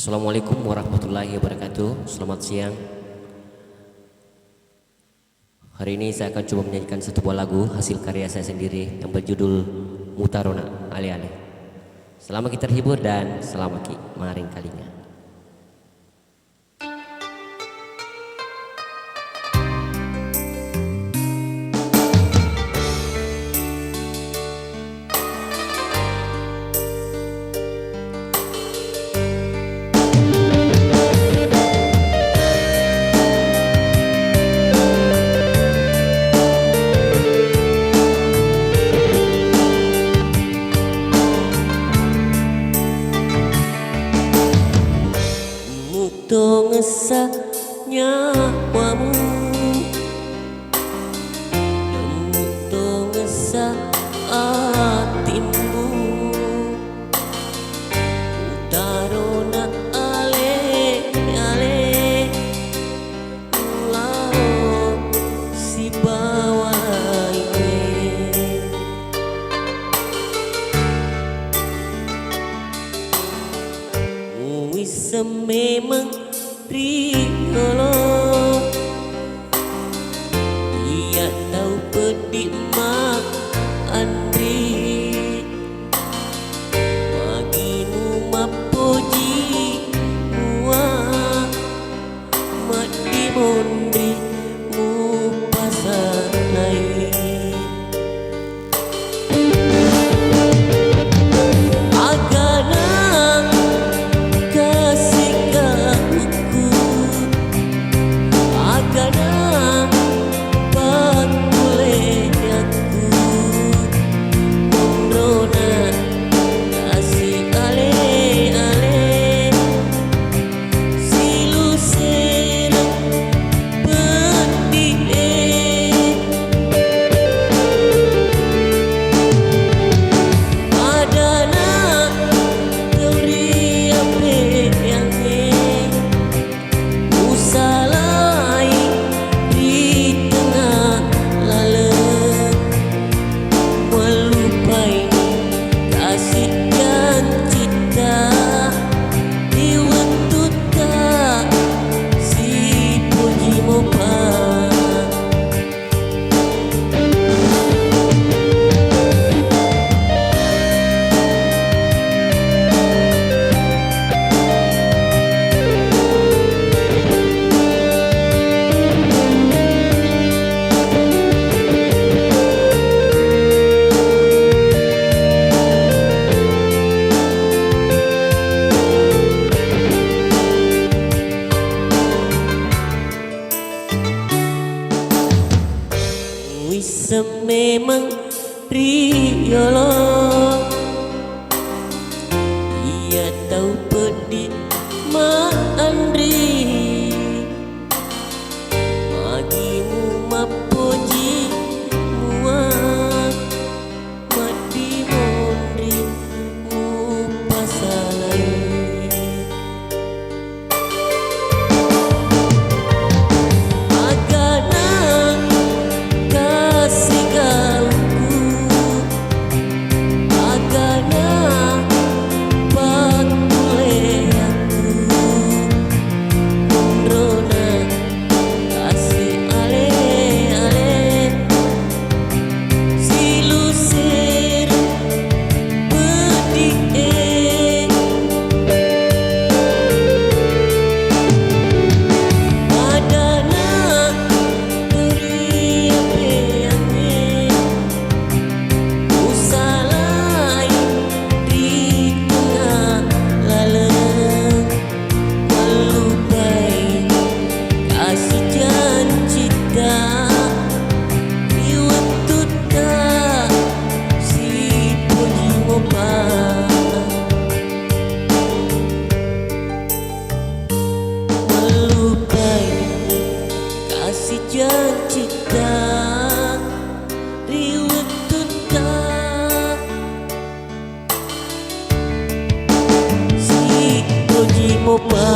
Assalamualaikum warahmatullahi wabarakatuh. Selamat siang. Hari ini saya akan coba menyanyikan satu buah lagu hasil karya saya sendiri yang berjudul Mutarona Ale-ale. Selamat kita terhibur dan selamat maring kalinya. Muto ngesah nyawamu, muto ngesah hatimu. Mutarona ale-ale, mulao si bawah ini. Wis memang riolo, ia tahu pedik mak Andri, magimu mapuji muah mak dimondri mu pasar lain. Memang riolo, ia tahu pedik mak Andri, magimu mapuji muat mak dimondri mu pasalai. Janji tak riwet tutah si boji mopa.